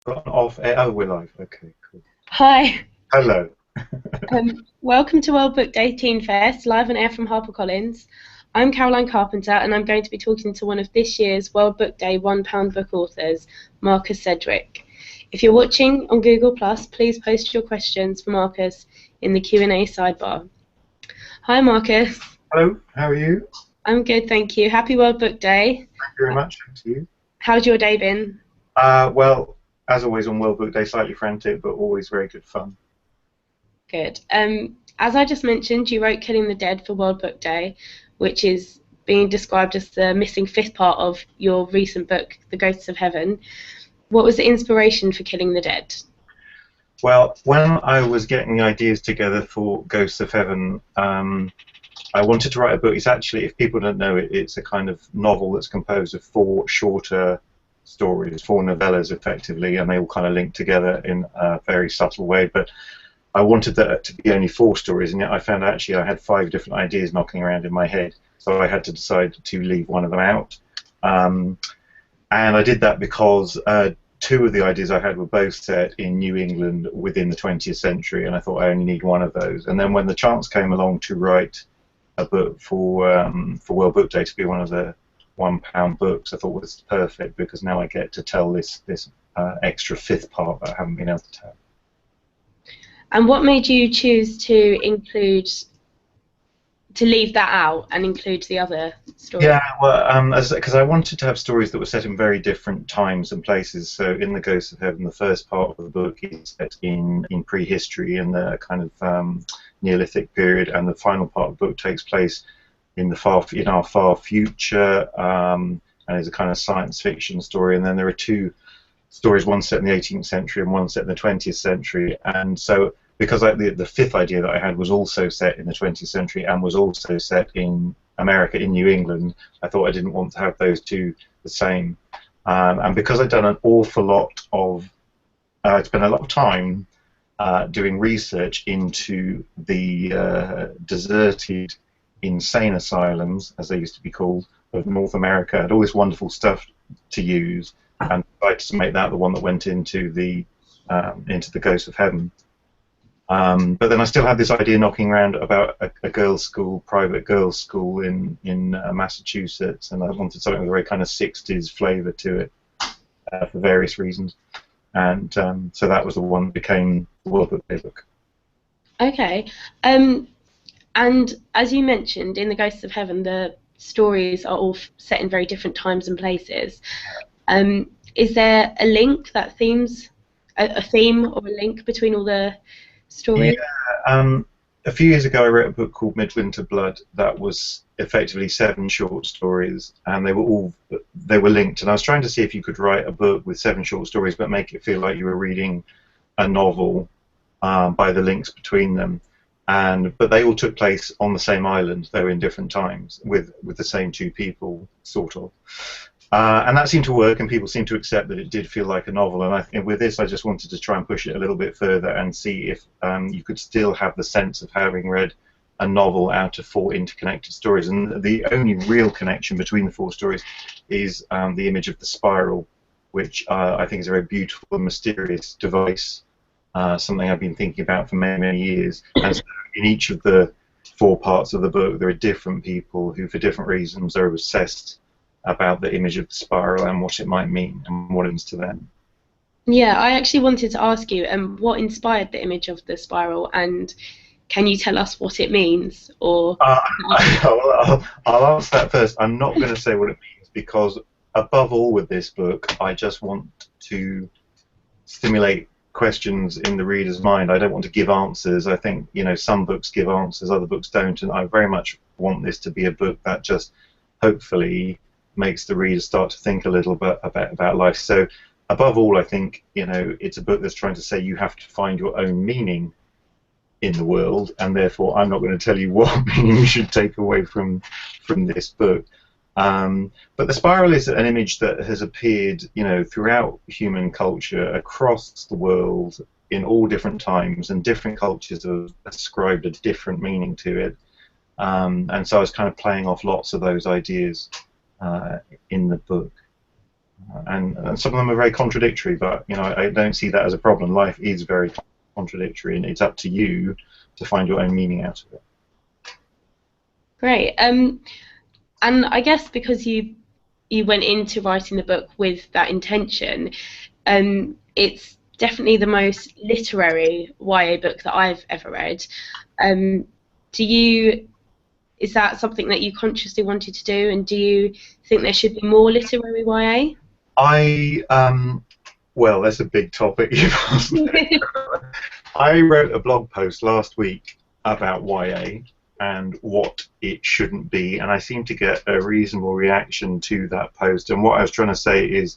Got an off air. Oh, we're live. Okay, cool. Hi, Hello. welcome to World Book Day Teen Fest, live on air from HarperCollins. I'm Caroline Carpenter, and I'm going to be talking to one of this year's World Book Day £1 book authors, Marcus Sedgwick. If you're watching on Google+, please post your questions for Marcus in the Q&A sidebar. Hi, Marcus. Hello. How are you? I'm good, thank you. Happy World Book Day. Thank you very much. Thank you. How's your day been? Well, as always on World Book Day, slightly frantic, but always very good fun. Good. As I just mentioned, you wrote Killing the Dead for World Book Day, which is being described as the missing fifth part of your recent book, The Ghosts of Heaven. What was the inspiration for Killing the Dead? Well, when I was getting the ideas together for Ghosts of Heaven, I wanted to write a book. It's actually, if people don't know it, it's a kind of novel that's composed of four shorter stories, four novellas effectively, and they all kind of link together in a very subtle way. But I wanted that to be only four stories, and yet I found actually I had five different ideas knocking around in my head, so I had to decide to leave one of them out. And I did that because two of the ideas I had were both set in New England within the 20th century, and I thought I only need one of those. And then when the chance came along to write a book for World Book Day to be one of the £1 books, I thought was perfect, because now I get to tell this extra fifth part that I haven't been able to tell. And what made you choose to leave that out and include the other stories? Yeah, well, because I wanted to have stories that were set in very different times and places. So in The Ghosts of Heaven, the first part of the book is set in prehistory, in the kind of Neolithic period, and the final part of the book takes place in our far future, and is a kind of science fiction story. And then there are two stories, one set in the 18th century and one set in the 20th century. And so, because the fifth idea that I had was also set in the 20th century and was also set in America, in New England, I thought I didn't want to have those two the same. And because I'd done an awful lot of, spent a lot of time doing research into the deserted insane asylums, as they used to be called, of North America, I had all this wonderful stuff to use, and tried to make that the one that went into the Ghosts of Heaven. But then I still had this idea knocking around about a girls' school, private girls' school in Massachusetts, and I wanted something with a very kind of 60s flavour to it for various reasons. And so that was the one that became the World Book Day book. Okay. And as you mentioned, in The Ghosts of Heaven, the stories are all set in very different times and places. Is there a link that a theme or a link between all the stories? Yeah, a few years ago I wrote a book called Midwinter Blood that was effectively 7 short stories, and they were linked. And I was trying to see if you could write a book with 7 short stories but make it feel like you were reading a novel by the links between them. But they all took place on the same island. They were in different times with the same two people, sort of. And that seemed to work, and people seemed to accept that it did feel like a novel. And I think with this, I just wanted to try and push it a little bit further and see if you could still have the sense of having read a novel out of 4 interconnected stories. And the only real connection between the 4 stories is the image of the spiral, which I think is a very beautiful and mysterious device, something I've been thinking about for many, many years. And so in each of the 4 parts of the book, there are different people who, for different reasons, are obsessed about the image of the spiral and what it might mean and what it means to them. Yeah, I actually wanted to ask you, what inspired the image of the spiral, and can you tell us what it means? Or I'll answer that first. I'm not going to say what it means, because above all with this book, I just want to stimulate questions in the reader's mind. I don't want to give answers. I think, some books give answers, other books don't, and I very much want this to be a book that just hopefully makes the reader start to think a little bit about life. So above all, I think it's a book that's trying to say you have to find your own meaning in the world, and therefore I'm not going to tell you what meaning you should take away from this book. But the spiral is an image that has appeared throughout human culture across the world in all different times, and different cultures have ascribed a different meaning to it. And so I was kind of playing off lots of those ideas in the book. and some of them are very contradictory. But I don't see that as a problem. Life is very contradictory, and it's up to you to find your own meaning out of it. Great. And I guess because you went into writing the book with that intention, it's definitely the most literary YA book that I've ever read. Is that something that you consciously wanted to do, and do you think there should be more literary YA? Well, that's a big topic you've asked. I wrote a blog post last week about YA and what it shouldn't be, and I seem to get a reasonable reaction to that post. And what I was trying to say is,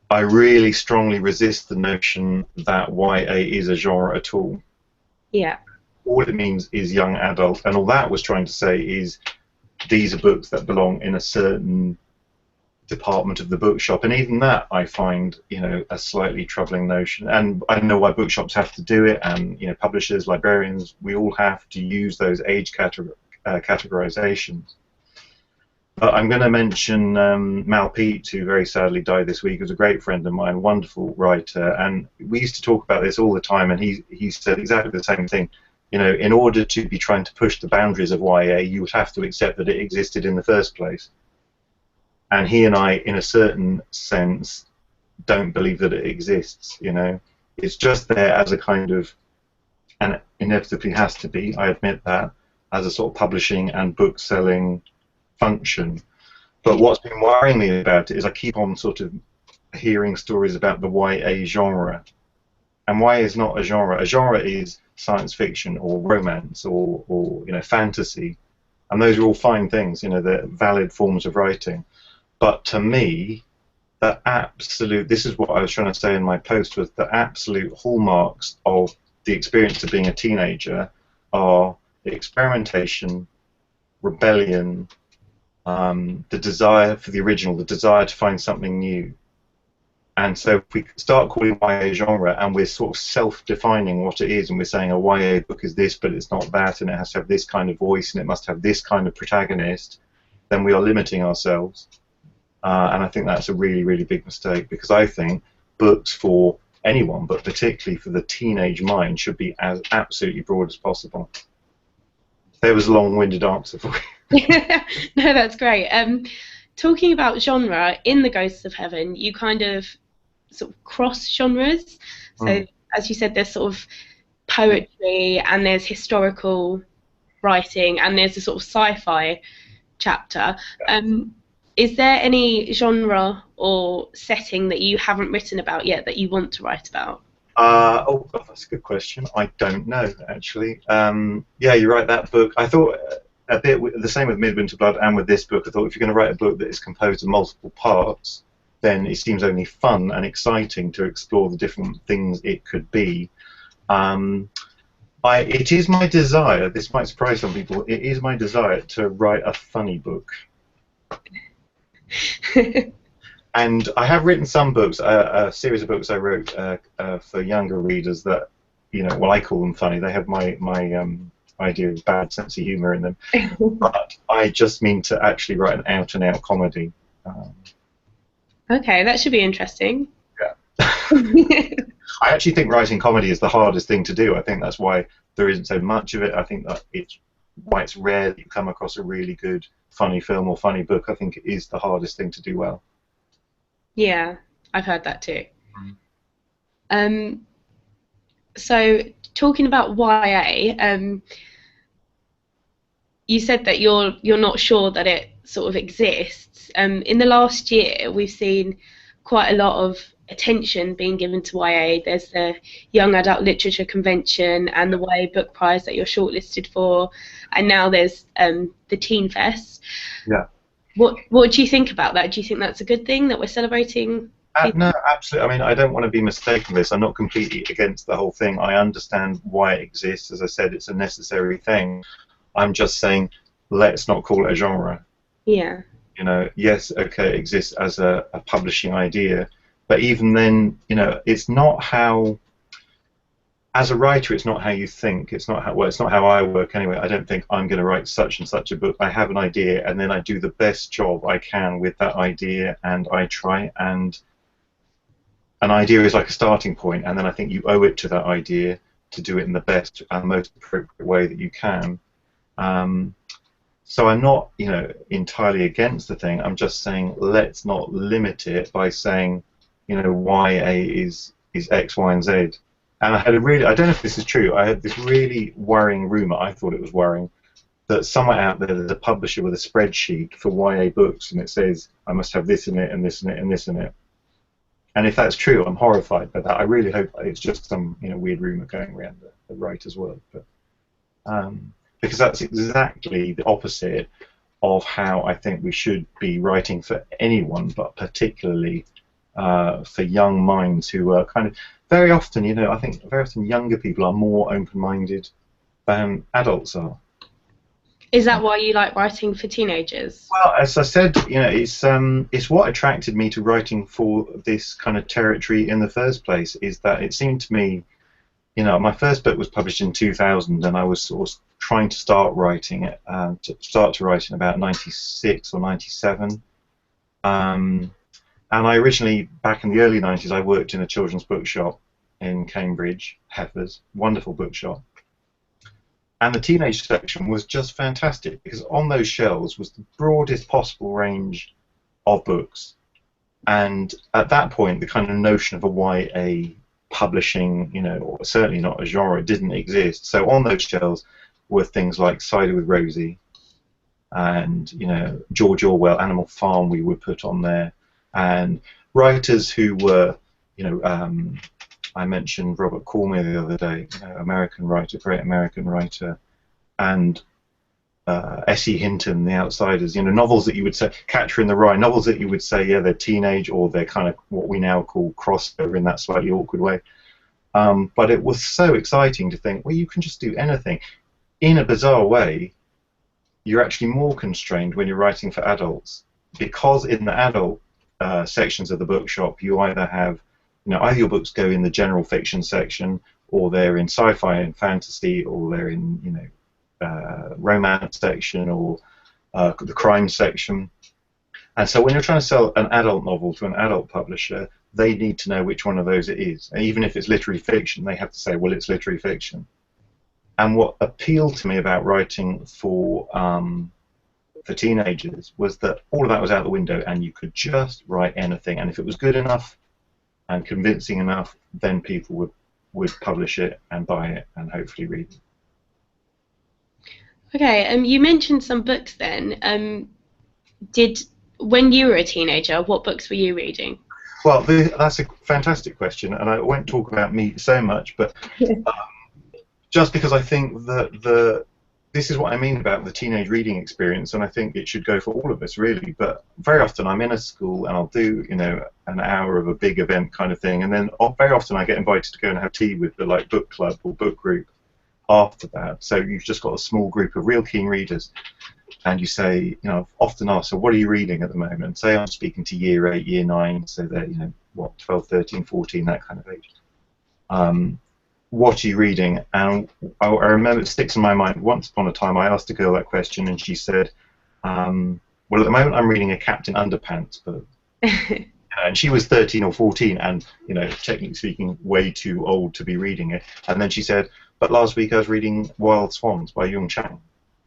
I really strongly resist the notion that YA is a genre at all. Yeah. All it means is young adult, and all that was trying to say is these are books that belong in a certain department of the bookshop, and even that I find a slightly troubling notion. And I know why bookshops have to do it, and publishers, librarians, we all have to use those age categorizations. But I'm going to mention Mal Peet, who very sadly died this week. He was a great friend of mine, wonderful writer, and we used to talk about this all the time, and he said exactly the same thing. In order to be trying to push the boundaries of YA, you would have to accept that it existed in the first place. And he and I, in a certain sense, don't believe that it exists. It's just there as a kind of, and inevitably has to be, I admit that, as a sort of publishing and book selling function. But what's been worrying me about it is I keep on sort of hearing stories about the YA genre. And YA is not a genre. A genre is science fiction or romance or fantasy. And those are all fine things, they're valid forms of writing. But to me, this is what I was trying to say in my post, was the absolute hallmarks of the experience of being a teenager are the experimentation, rebellion, the desire for the original, the desire to find something new. And so if we start calling YA genre and we're sort of self-defining what it is, and we're saying a YA book is this but it's not that, and it has to have this kind of voice and it must have this kind of protagonist, then we are limiting ourselves. And I think that's a really, really big mistake, because I think books for anyone, but particularly for the teenage mind, should be as absolutely broad as possible. There was a long-winded answer for you. No, that's great. Talking about genre, in The Ghosts of Heaven, you kind of sort of cross genres. So, as you said, there's sort of poetry, and there's historical writing, and there's a sort of sci-fi chapter. Is there any genre or setting that you haven't written about yet that you want to write about? Oh, God, that's a good question. I don't know, actually. Yeah, you're right, that book. I thought a bit the same with Midwinter Blood and with this book. I thought if you're going to write a book that is composed of multiple parts, then it seems only fun and exciting to explore the different things it could be. It is my desire, this might surprise some people, it is my desire to write a funny book. And I have written some books, a series of books I wrote for younger readers that, well, I call them funny. They have my idea of bad sense of humour in them. But I just mean to actually write an out-and-out comedy. Okay, that should be interesting. Yeah. I actually think writing comedy is the hardest thing to do. I think that's why there isn't so much of it. I think that it's why it's rare that you come across a really good funny film or funny book. I think it is the hardest thing to do well. Yeah, I've heard that too. So talking about YA, you said that you're not sure that it sort of exists. In the last year, we've seen quite a lot of attention being given to YA. There's the Young Adult Literature Convention and the YA Book Prize that you're shortlisted for, and now there's the Teen Fest. Yeah. What do you think about that? Do you think that's a good thing that we're celebrating? No, absolutely. I mean, I don't want to be mistaken with this. I'm not completely against the whole thing. I understand why it exists. As I said, it's a necessary thing. I'm just saying, let's not call it a genre. Yeah. Yes, okay, it exists as a publishing idea, but even then, it's not how. as a writer, it's not how you think. It's not how, well, it's not how I work anyway. I don't think I'm going to write such and such a book. I have an idea, and then I do the best job I can with that idea, and I try. And an idea is like a starting point, and then I think you owe it to that idea to do it in the best and most appropriate way that you can. So I'm not, entirely against the thing. I'm just saying let's not limit it by saying, YA is X, Y, and Z. And I don't know if this is true, I had this really worrying rumour, I thought it was worrying, that somewhere out there there's a publisher with a spreadsheet for YA books, and it says, I must have this in it, and this in it, and this in it. And if that's true, I'm horrified by that. I really hope it's just some weird rumour going around the writer's world. But, because that's exactly the opposite of how I think we should be writing for anyone, but particularly for young minds who are kind of very often, I think very often younger people are more open-minded than adults are. Is that why you like writing for teenagers? Well, as I said, it's what attracted me to writing for this kind of territory in the first place. Is that it seemed to me, my first book was published in 2000, and I was sort of trying to start writing it, to write in about 96 or 97. And I originally, back in the early 90s, I worked in a children's bookshop in Cambridge, Heifers, wonderful bookshop. And the teenage section was just fantastic, because on those shelves was the broadest possible range of books. And at that point, the kind of notion of a YA publishing, or certainly not a genre, didn't exist. So on those shelves were things like Cider with Rosie and, George Orwell, Animal Farm we would put on there. And writers who were, I mentioned Robert Cormier the other day, American writer, great American writer, and S.E. Hinton, The Outsiders, novels that you would say, Catcher in the Rye, novels that you would say, yeah, they're teenage, or they're kind of what we now call crossover in that slightly awkward way. But it was so exciting to think, well, you can just do anything. In a bizarre way, you're actually more constrained when you're writing for adults, because in the adult sections of the bookshop, you either have, either your books go in the general fiction section, or they're in sci-fi and fantasy, or they're in, romance section, or the crime section. And so when you're trying to sell an adult novel to an adult publisher, they need to know which one of those it is. And even if it's literary fiction, they have to say, well, it's literary fiction. And what appealed to me about writing for teenagers was that all of that was out the window, and you could just write anything. And if it was good enough and convincing enough, then people would publish it and buy it and hopefully read it. Okay, you mentioned some books then. When you were a teenager, what books were you reading? Well, that's a fantastic question, and I won't talk about me so much, but just because I think that this is what I mean about the teenage reading experience, and I think it should go for all of us, really. But very often I'm in a school and I'll do, an hour of a big event kind of thing, and then very often I get invited to go and have tea with the book club or book group after that. So you've just got a small group of real keen readers, and you say, I've often asked, so what are you reading at the moment? Say I'm speaking to year 8, year 9, so they're, 12, 13, 14, that kind of age. What are you reading? And I remember it sticks in my mind. Once upon a time, I asked a girl that question, and she said, well, at the moment I'm reading a Captain Underpants book. And she was 13 or 14, and, technically speaking, way too old to be reading it. And then she said, but last week I was reading Wild Swans by Yung Chang.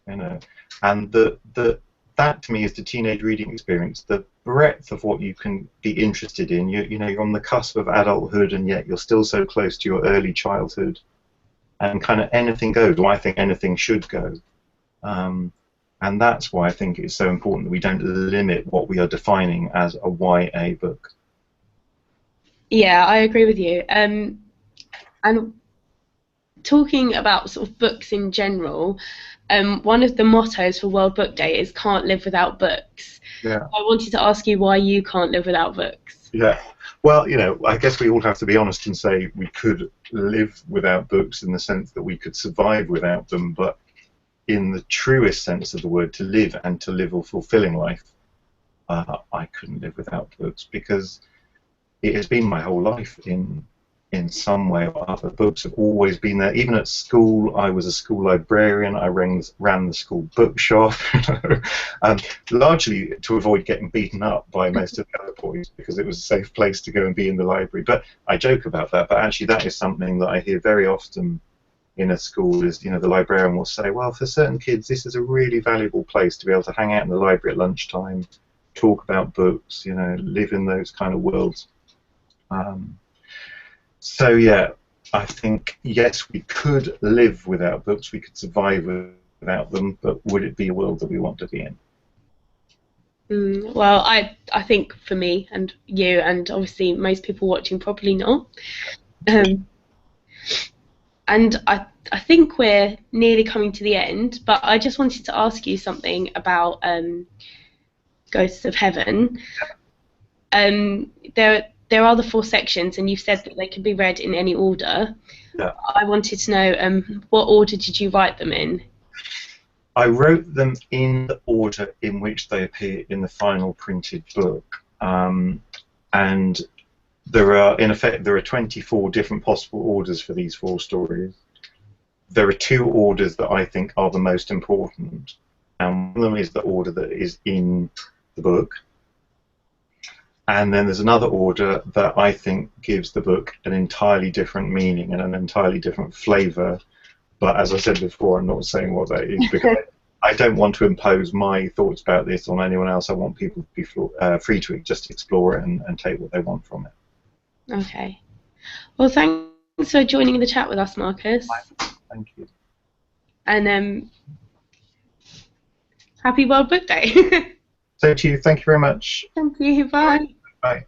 And that to me is the teenage reading experience, the breadth of what you can be interested in. You're on the cusp of adulthood, and yet you're still so close to your early childhood, and kind of anything goes. Well, I think anything should go, and that's why I think it's so important that we don't limit what we are defining as a YA book. Yeah, I agree with you. And talking about sort of books in general, one of the mottos for World Book Day is "Can't live without books." Yeah. I wanted to ask you why you can't live without books. Yeah. Well, I guess we all have to be honest and say we could live without books in the sense that we could survive without them, but in the truest sense of the word, to live and to live a fulfilling life, I couldn't live without books, because it has been my whole life in in some way or other. Books have always been there. Even at school, I was a school librarian. I ran the school bookshop, largely to avoid getting beaten up by most of the other boys, because it was a safe place to go and be in the library. But I joke about that, but actually that is something that I hear very often in a school, is, you know, the librarian will say, well, for certain kids this is a really valuable place to be able to hang out in the library at lunchtime, talk about books, you know, live in those kind of worlds. So yeah, I think, yes, we could live without books, we could survive without them, but would it be a world that we want to be in? Well, I think for me and you and obviously most people watching, probably not. Um, and I think we're nearly coming to the end, but I just wanted to ask you something about Ghosts of Heaven. There are the 4 sections, and you've said that they can be read in any order. Yeah. I wanted to know, what order did you write them in? I wrote them in the order in which they appear in the final printed book, and there are, in effect, 24 different possible orders for these 4 stories. There are 2 orders that I think are the most important, and one of them is the order that is in the book. And then there's another order that I think gives the book an entirely different meaning and an entirely different flavour. But as I said before, I'm not saying what that is, because I don't want to impose my thoughts about this on anyone else. I want people to be free to just explore it and take what they want from it. Okay. Well, thanks for joining the chat with us, Marcus. Thank you. And happy World Book Day. So to you, thank you very much. Thank you. Bye. Bye.